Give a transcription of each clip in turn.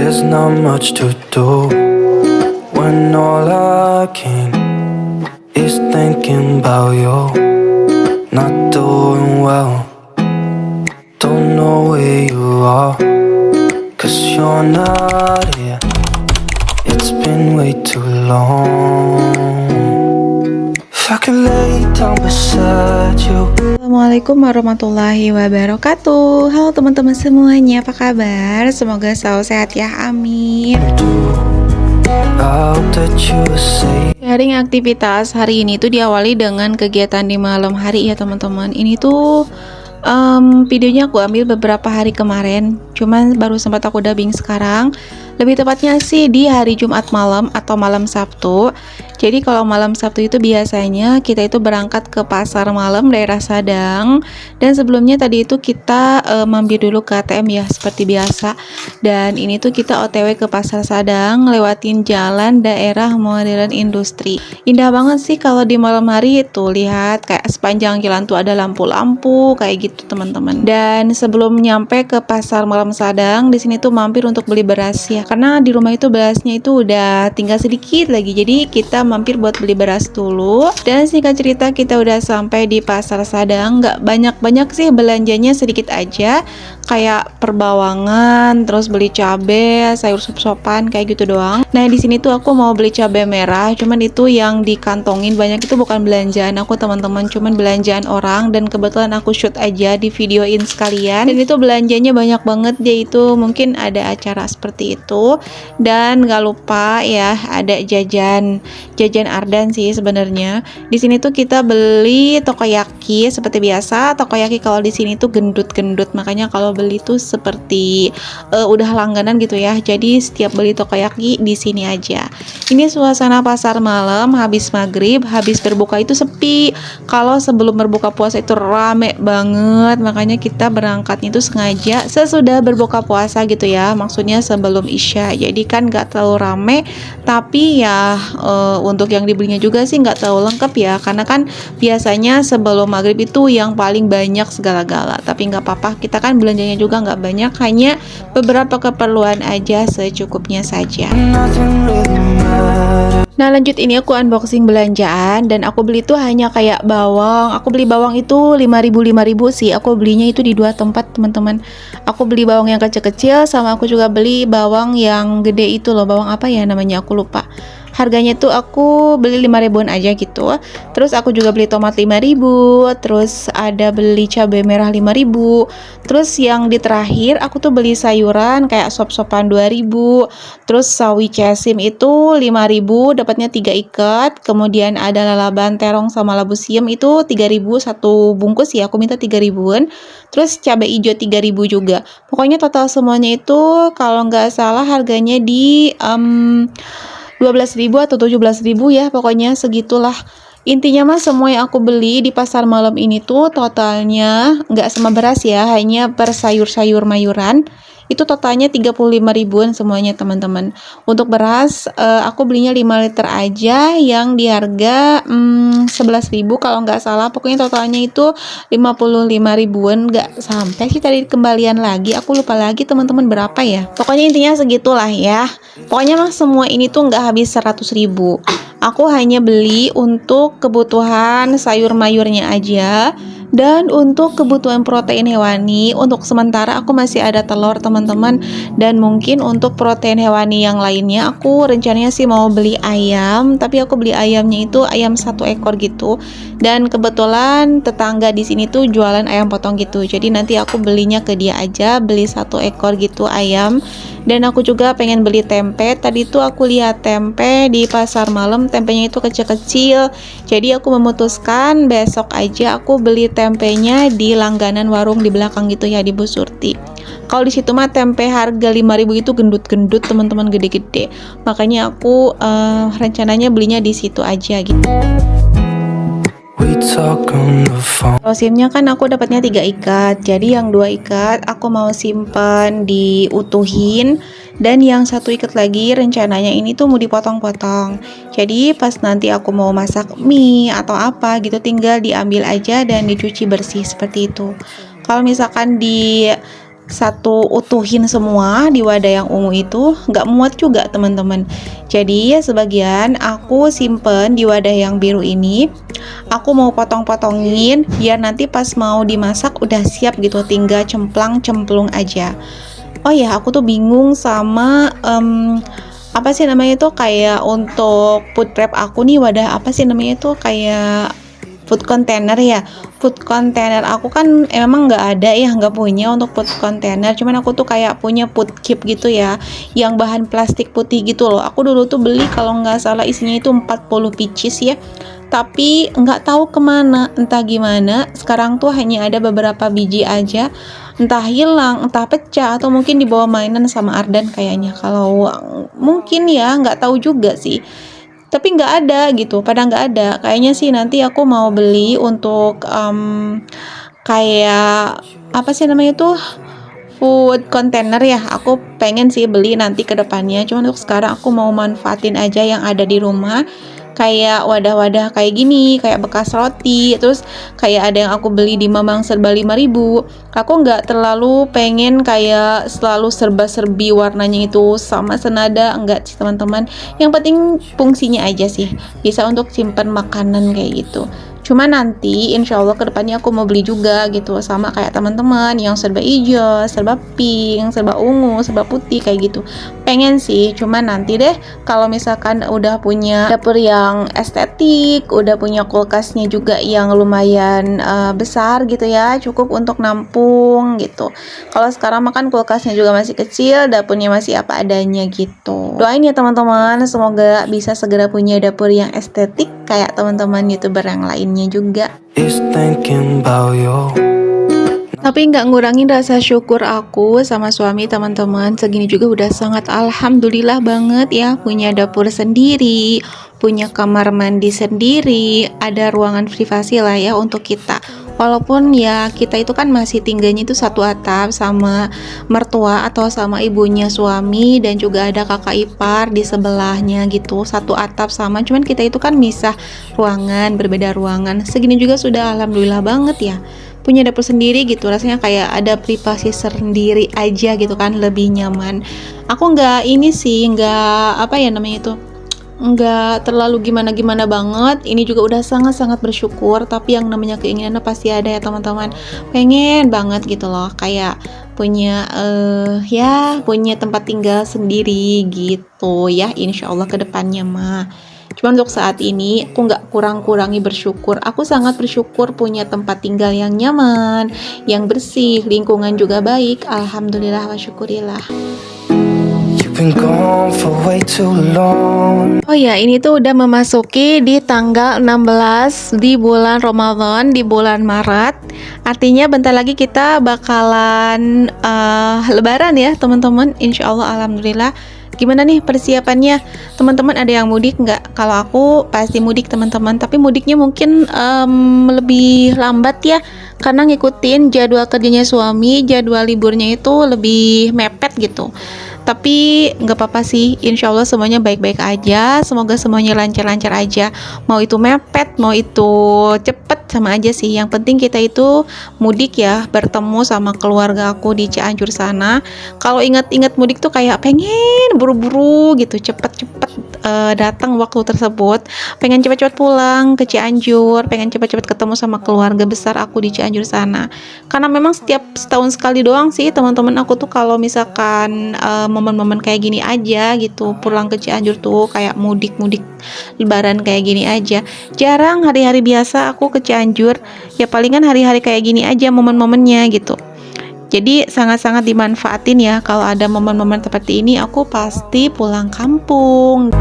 There's not much to do when all I can is thinking about you. Not doing well, don't know where you are, 'cause you're not here. It's been way too long. If I could lay down beside you. Assalamualaikum warahmatullahi wabarakatuh. Halo teman-teman semuanya, apa kabar? Semoga selalu sehat ya, amin. Sharing aktivitas hari ini tuh diawali dengan kegiatan di malam hari ya teman-teman. Ini tuh videonya aku ambil beberapa hari kemarin, cuman baru sempat aku dubbing sekarang. Lebih tepatnya sih di hari Jumat malam atau malam Sabtu. Jadi kalau malam Sabtu itu biasanya kita itu berangkat ke pasar malam daerah Sadang. Dan sebelumnya tadi itu kita mampir dulu ke ATM ya seperti biasa. Dan ini tuh kita OTW ke pasar Sadang, lewatin jalan daerah modern industri. Indah banget sih kalau di malam hari itu, lihat kayak sepanjang jalan tuh ada lampu-lampu kayak gitu teman-teman. Dan sebelum nyampe ke pasar malam Sadang, di sini tuh mampir untuk beli beras ya. Karena di rumah itu berasnya itu udah tinggal sedikit lagi. Jadi kita mampir buat beli beras dulu. Dan singkat cerita kita udah sampai di pasar Sadang. Nggak banyak-banyak sih belanjanya, sedikit aja. Kayak perbawangan, terus beli cabai, sayur sop-sopan kayak gitu doang. Nah di sini tuh aku mau beli cabai merah, cuman itu yang dikantongin banyak itu bukan belanjaan aku teman-teman, cuman belanjaan orang. Dan kebetulan aku shoot aja di videoin sekalian. Dan itu belanjanya banyak banget, dia itu mungkin ada acara seperti itu. Dan nggak lupa ya ada jajan Ardan sih sebenarnya. Di sini tuh kita beli takoyaki seperti biasa. Takoyaki kalau di sini tuh gendut-gendut, makanya kalau beli tuh seperti udah langganan gitu ya. Jadi setiap beli takoyaki di sini aja. Ini suasana pasar malam habis maghrib, habis berbuka itu sepi. Kalau sebelum berbuka puasa itu rame banget, makanya kita berangkatnya itu sengaja sesudah berbuka puasa gitu ya. Maksudnya sebelum Isya. Jadi kan nggak terlalu rame, tapi ya untuk yang dibelinya juga sih nggak terlalu lengkap ya, karena kan biasanya sebelum maghrib itu yang paling banyak segala-gala. Tapi nggak apa-apa, kita kan belanjanya juga nggak banyak, hanya beberapa keperluan aja secukupnya saja. Nah lanjut, ini aku unboxing belanjaan. Dan aku beli tuh hanya kayak bawang. Aku beli bawang itu 5.000 sih. Aku belinya itu di dua tempat teman-teman. Aku beli bawang yang kecil-kecil, sama aku juga beli bawang yang gede itu loh. Bawang apa ya namanya, aku lupa. Harganya tuh aku beli 5.000-an aja gitu. Terus aku juga beli tomat 5.000. Terus ada beli cabai merah 5.000. Terus yang di terakhir aku tuh beli sayuran kayak sop-sopan 2.000. Terus sawi cesim itu 5.000, dapatnya 3 ikat. Kemudian ada lalaban terong sama labu siam itu 3.000 satu bungkus ya. Aku minta 3.000-an. Terus cabai hijau 3.000 juga. Pokoknya total semuanya itu kalau nggak salah harganya di 12.000 atau 17.000 ya, pokoknya segitulah. Intinya mah semua yang aku beli di pasar malam ini tuh totalnya nggak sama beras ya, hanya per sayur-sayur mayuran. Itu totalnya 35.000-an semuanya teman-teman. Untuk beras aku belinya 5 liter aja yang di harga 11.000 kalau nggak salah. Pokoknya totalnya itu 55.000-an, nggak sampai sih tadi kembalian lagi. Aku lupa lagi teman-teman berapa ya. Pokoknya intinya segitulah ya. Pokoknya mah semua ini tuh nggak habis 100.000. Aku hanya beli untuk kebutuhan sayur mayurnya aja. Dan untuk kebutuhan protein hewani, untuk sementara aku masih ada telur teman-teman. Dan mungkin untuk protein hewani yang lainnya aku rencananya sih mau beli ayam. Tapi aku beli ayamnya itu ayam 1 ekor gitu. Dan kebetulan tetangga di sini tuh jualan ayam potong gitu. Jadi nanti aku belinya ke dia aja, beli 1 ekor gitu ayam. Dan aku juga pengen beli tempe. Tadi tuh aku lihat tempe di pasar malam, tempenya itu kecil-kecil. Jadi aku memutuskan besok aja aku beli tempenya di langganan warung di belakang gitu ya, di Bu Surti. Kalau di situ mah tempe harga 5.000 itu gendut-gendut teman-teman, gede-gede. Makanya aku rencananya belinya di situ aja gitu. Kalau SIM-nya kan aku dapatnya 3 ikat. Jadi yang 2 ikat aku mau simpan diutuhin. Dan yang 1 ikat lagi rencananya ini tuh mau dipotong-potong. Jadi pas nanti aku mau masak mie atau apa gitu, tinggal diambil aja dan dicuci bersih seperti itu. Kalau misalkan di satu utuhin semua di wadah yang ungu itu, nggak muat juga teman-teman. Jadi sebagian aku simpen di wadah yang biru ini. Aku mau potong-potongin biar nanti pas mau dimasak udah siap gitu, tinggal cemplung aja. Oh ya, aku tuh bingung sama apa sih namanya itu, kayak untuk food prep aku nih, wadah apa sih namanya itu, kayak food container ya. Food container aku kan emang nggak ada ya, nggak punya untuk food container, cuman aku tuh kayak punya food keep gitu ya, yang bahan plastik putih gitu loh. Aku dulu tuh beli kalau nggak salah isinya itu 40 pieces ya, tapi nggak tahu kemana, entah gimana sekarang tuh hanya ada beberapa biji aja, entah hilang, entah pecah, atau mungkin dibawa mainan sama Ardan kayaknya. Kalau mungkin ya, nggak tahu juga sih, tapi nggak ada gitu, pada nggak ada. Kayaknya sih nanti aku mau beli untuk kayak apa sih namanya tuh, food container ya. Aku pengen sih beli nanti ke depannya, cuman untuk sekarang aku mau manfaatin aja yang ada di rumah, kayak wadah-wadah kayak gini, kayak bekas roti. Terus kayak ada yang aku beli di Mamang serba 5.000. Aku nggak terlalu pengen kayak selalu serba-serbi warnanya itu sama senada, enggak sih teman-teman. Yang penting fungsinya aja sih, bisa untuk simpan makanan kayak gitu. Cuma nanti insya Allah kedepannya aku mau beli juga gitu, sama kayak teman-teman yang serba hijau, serba pink, serba ungu, serba putih kayak gitu. Pengen sih, cuma nanti deh kalau misalkan udah punya dapur yang estetik, udah punya kulkasnya juga yang lumayan besar gitu ya, cukup untuk nampung gitu. Kalau sekarang makan kulkasnya juga masih kecil, dapurnya masih apa adanya gitu. Doain ya teman-teman, semoga bisa segera punya dapur yang estetik kayak teman-teman YouTuber yang lainnya juga. Is thinking about you. Tapi nggak ngurangin rasa syukur aku sama suami teman-teman. Segini juga udah sangat alhamdulillah banget ya, punya dapur sendiri, punya kamar mandi sendiri, ada ruangan privasi lah ya untuk kita. Walaupun ya kita itu kan masih tinggalnya itu satu atap sama mertua atau sama ibunya suami, dan juga ada kakak ipar di sebelahnya gitu, satu atap sama. Cuman kita itu kan misah ruangan, berbeda ruangan. Segini juga sudah alhamdulillah banget ya, punya dapur sendiri gitu, rasanya kayak ada privasi sendiri aja gitu kan, lebih nyaman. Aku nggak ini sih, nggak apa ya namanya itu, nggak terlalu gimana-gimana banget. Ini juga udah sangat-sangat bersyukur, tapi yang namanya keinginan pasti ada ya teman-teman. Pengen banget gitu loh, kayak punya ya punya tempat tinggal sendiri gitu ya, insya Allah kedepannya mah. Cuma untuk saat ini aku nggak kurang-kurangi bersyukur. Aku sangat bersyukur punya tempat tinggal yang nyaman, yang bersih, lingkungan juga baik. Alhamdulillah wa syukurillah. Been gone for way too long. Oh ya, ini tuh udah memasuki di tanggal 16 di bulan Ramadan, di bulan Maret. Artinya bentar lagi kita bakalan lebaran ya teman-teman. Insya Allah, alhamdulillah. Gimana nih persiapannya? Teman-teman ada yang mudik nggak? Kalau aku pasti mudik teman-teman, tapi mudiknya mungkin lebih lambat ya, karena ngikutin jadwal kerjanya suami, jadwal liburnya itu lebih mepet gitu. Tapi nggak apa-apa sih, insya Allah semuanya baik-baik aja. Semoga semuanya lancar-lancar aja. Mau itu mepet, mau itu cepet, sama aja sih. Yang penting kita itu mudik ya, bertemu sama keluarga aku di Cianjur sana. Kalau ingat-ingat mudik tuh kayak pengen buru-buru gitu, cepet-cepet datang waktu tersebut. Pengen cepet-cepet pulang ke Cianjur, pengen cepet-cepet ketemu sama keluarga besar aku di Cianjur sana. Karena memang setiap setahun sekali doang sih teman-teman aku tuh kalau misalkan momen-momen kayak gini aja gitu, pulang ke Cianjur tuh kayak mudik-mudik lebaran kayak gini aja. Jarang hari-hari biasa aku ke Cianjur, ya palingan hari-hari kayak gini aja momen-momennya gitu. Jadi sangat-sangat dimanfaatin ya, kalau ada momen-momen seperti ini aku pasti pulang kampung.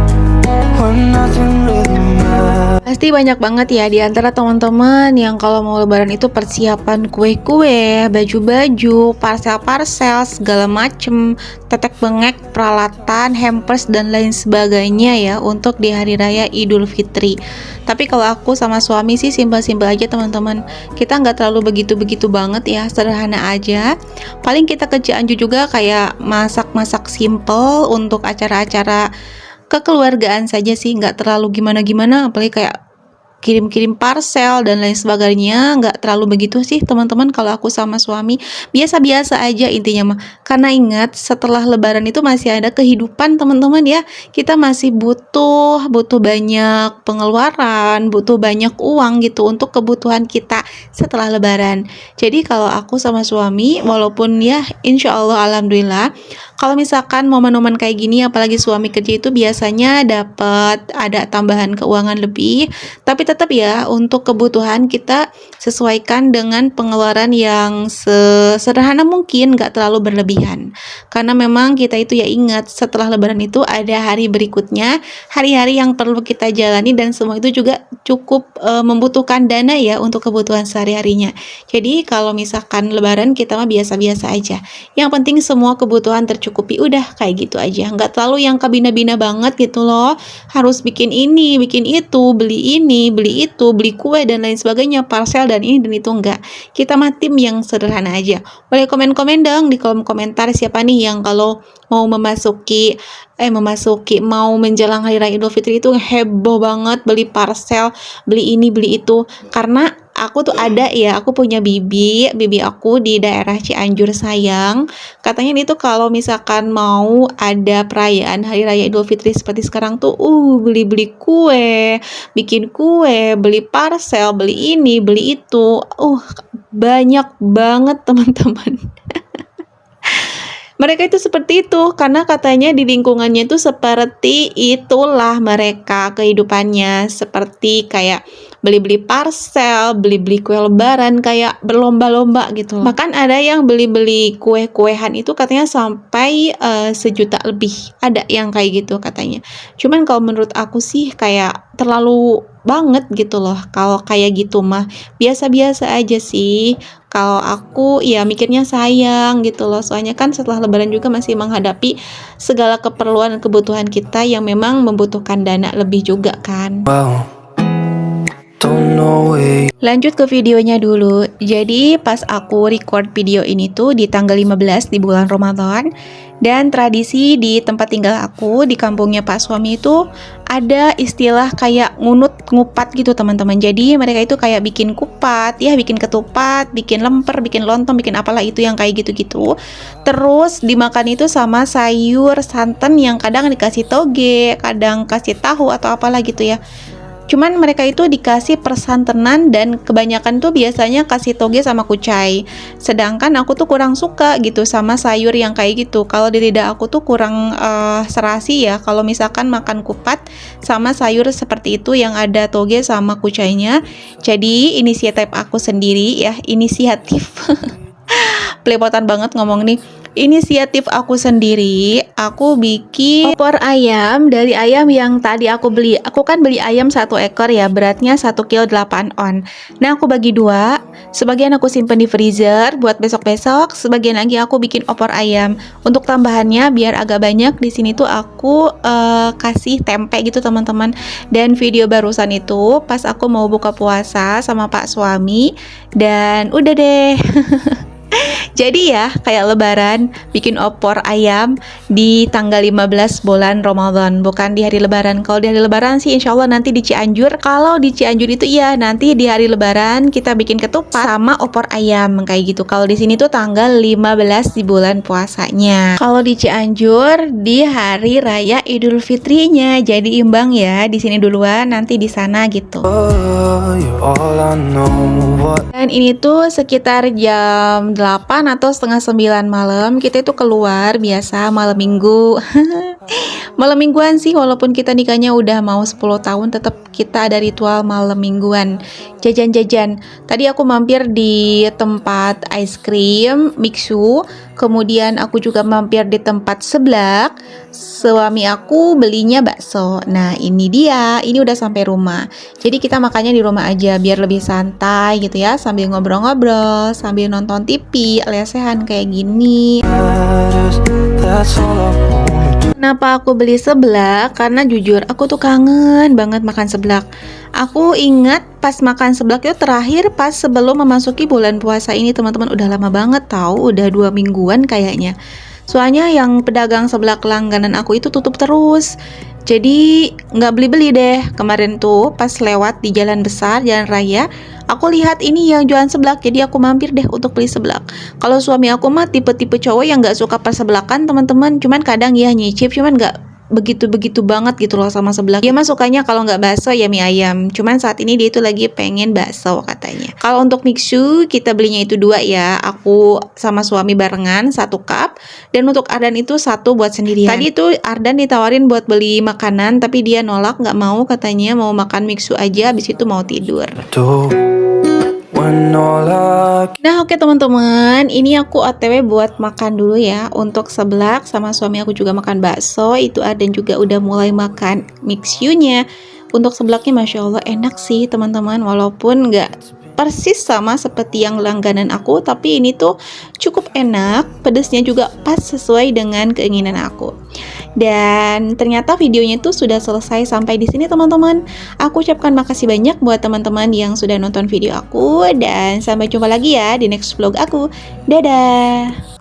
When nothing really matters. Pasti banyak banget ya di antara teman-teman yang kalau mau lebaran itu persiapan kue-kue, baju-baju, parsel-parsel, segala macem, tetek bengek, peralatan, hampers, dan lain sebagainya ya untuk di hari raya Idul Fitri. Tapi kalau aku sama suami sih simpel-simpel aja teman-teman. Kita nggak terlalu begitu-begitu banget ya, sederhana aja. Paling kita ke Cianjur juga kayak masak-masak simpel untuk acara-acara kekeluargaan saja sih, nggak terlalu gimana-gimana. Apalagi kayak kirim-kirim parcel dan lain sebagainya. Nggak terlalu begitu sih teman-teman kalau aku sama suami, biasa-biasa aja intinya mah. Karena ingat setelah lebaran itu masih ada kehidupan teman-teman ya, kita masih butuh banyak pengeluaran, butuh banyak uang gitu untuk kebutuhan kita setelah lebaran. Jadi kalau aku sama suami, walaupun ya insya Allah alhamdulillah, kalau misalkan momen-momen kayak gini apalagi suami kerja itu biasanya dapat ada tambahan keuangan lebih, tapi tetap ya untuk kebutuhan kita sesuaikan dengan pengeluaran yang sesederhana mungkin, gak terlalu berlebihan. Karena memang kita itu ya ingat setelah lebaran itu ada hari berikutnya, hari-hari yang perlu kita jalani dan semua itu juga cukup membutuhkan dana ya untuk kebutuhan sehari-harinya. Jadi kalau misalkan lebaran kita mah biasa-biasa aja. Yang penting semua kebutuhan tercukupi, udah kayak gitu aja. Nggak terlalu yang kabina-bina banget gitu loh. Harus bikin ini, bikin itu, beli ini, beli itu, beli kue dan lain sebagainya, parcel dan ini dan itu, enggak. Kita mah tim yang sederhana aja. Boleh komen-komen dong di kolom komentar siapa nih yang kalau mau mau menjelang hari raya Idul Fitri itu heboh banget beli parcel, beli ini, beli itu. Karena aku tuh aku punya bibi aku di daerah Cianjur sayang. Katanya ini tuh kalau misalkan mau ada perayaan hari raya Idul Fitri seperti sekarang tuh beli-beli kue, bikin kue, beli parcel, beli ini, beli itu. Banyak banget teman-teman. Mereka itu seperti itu karena katanya di lingkungannya itu seperti itulah mereka kehidupannya, seperti kayak beli-beli parcel, beli-beli kue lebaran kayak berlomba-lomba gitu. Bahkan ada yang beli-beli kue-kuehan itu katanya sampai 1 juta lebih. Ada yang kayak gitu katanya. Cuman kalau menurut aku sih kayak terlalu banget gitu loh. Kalau kayak gitu mah biasa-biasa aja sih. Kalau aku ya mikirnya sayang gitu loh. Soalnya kan setelah lebaran juga masih menghadapi segala keperluan dan kebutuhan kita yang memang membutuhkan dana lebih juga kan. Wow, don't know where. Lanjut ke videonya dulu. Jadi pas aku record video ini tuh di tanggal 15 di bulan Ramadan. Dan tradisi di tempat tinggal aku di kampungnya Pak suami itu ada istilah kayak ngupat gitu teman-teman. Jadi mereka itu kayak bikin kupat ya, bikin ketupat, bikin lemper, bikin lontong, bikin apalah itu yang kayak gitu-gitu. Terus dimakan itu sama sayur santan yang kadang dikasih toge, kadang kasih tahu atau apalah gitu ya. Cuman mereka itu dikasih persantenan dan kebanyakan tuh biasanya kasih toge sama kucai. Sedangkan aku tuh kurang suka gitu sama sayur yang kayak gitu. Kalau di lidah aku tuh kurang serasi ya kalau misalkan makan kupat sama sayur seperti itu yang ada toge sama kucainya. Jadi inisiatif aku sendiri ya, inisiatif. Pelepotan banget ngomong nih. Inisiatif aku sendiri, aku bikin opor ayam dari ayam yang tadi aku beli. Aku kan beli ayam 1 ekor ya, beratnya 1 kilo 8 on. Nah aku bagi 2, sebagian aku simpen di freezer buat besok-besok, sebagian lagi aku bikin opor ayam. Untuk tambahannya biar agak banyak di sini tuh aku kasih tempe gitu teman-teman. Dan video barusan itu pas aku mau buka puasa sama Pak suami dan udah deh. Jadi ya kayak lebaran bikin opor ayam di tanggal 15 bulan Ramadan, bukan di hari lebaran. Kalau di hari lebaran sih insya Allah nanti di Cianjur. Kalau di Cianjur itu iya nanti di hari lebaran kita bikin ketupat sama opor ayam kayak gitu. Kalau di sini tuh tanggal 15 di bulan puasanya. Kalau di Cianjur di hari raya Idul Fitrinya. Jadi imbang ya, di sini duluan nanti di sana gitu. You're all I know. What? Dan ini tuh sekitar jam 8 atau setengah 9 malam kita itu keluar biasa malam minggu. Malam mingguan sih walaupun kita nikahnya udah mau 10 tahun tetap kita ada ritual malam mingguan. Jajan-jajan. Tadi aku mampir di tempat ice cream Mixu, kemudian aku juga mampir di tempat seblak. Suami aku belinya bakso. Nah, ini dia. Ini udah sampai rumah. Jadi kita makannya di rumah aja biar lebih santai gitu ya, sambil ngobrol-ngobrol, sambil nonton TV, lesehan kayak gini. That's all I wanna do. Kenapa aku beli seblak? Karena jujur aku tuh kangen banget makan seblak. Aku ingat pas makan seblak itu terakhir pas sebelum memasuki bulan puasa ini teman-teman, udah lama banget tahu, udah 2 mingguan kayaknya. Soalnya yang pedagang seblak langganan aku itu tutup terus. Jadi nggak beli-beli deh. Kemarin tuh pas lewat di jalan besar, jalan raya, aku lihat ini yang jualan seblak, jadi aku mampir deh untuk beli seblak. Kalau suami aku mah tipe-tipe cowok yang nggak suka persebelakan teman-teman, cuman kadang ya nyicip, cuman nggak begitu-begitu banget gitu loh sama seblak. Dia mah sukanya kalau nggak bakso ya mie ayam. Cuman saat ini dia itu lagi pengen bakso katanya. Kalau untuk mixu kita belinya itu 2 ya. Aku sama suami barengan 1 cup, dan untuk Ardan itu 1 buat sendirian. Tadi itu Ardan ditawarin buat beli makanan tapi dia nolak, nggak mau, katanya mau makan mixu aja, habis itu mau tidur. Do when all I Nah oke teman-teman, ini aku OTW buat makan dulu ya. Untuk seblak sama suami aku juga makan bakso. Itu Ardan juga udah mulai makan mixunya. Untuk seblaknya Masya Allah enak sih teman-teman, walaupun nggak persis sama seperti yang langganan aku, tapi ini tuh cukup enak, pedesnya juga pas sesuai dengan keinginan aku. Dan ternyata videonya itu sudah selesai sampai di sini teman-teman. Aku ucapkan makasih banyak buat teman-teman yang sudah nonton video aku, dan sampai jumpa lagi ya di next vlog aku. Dadah.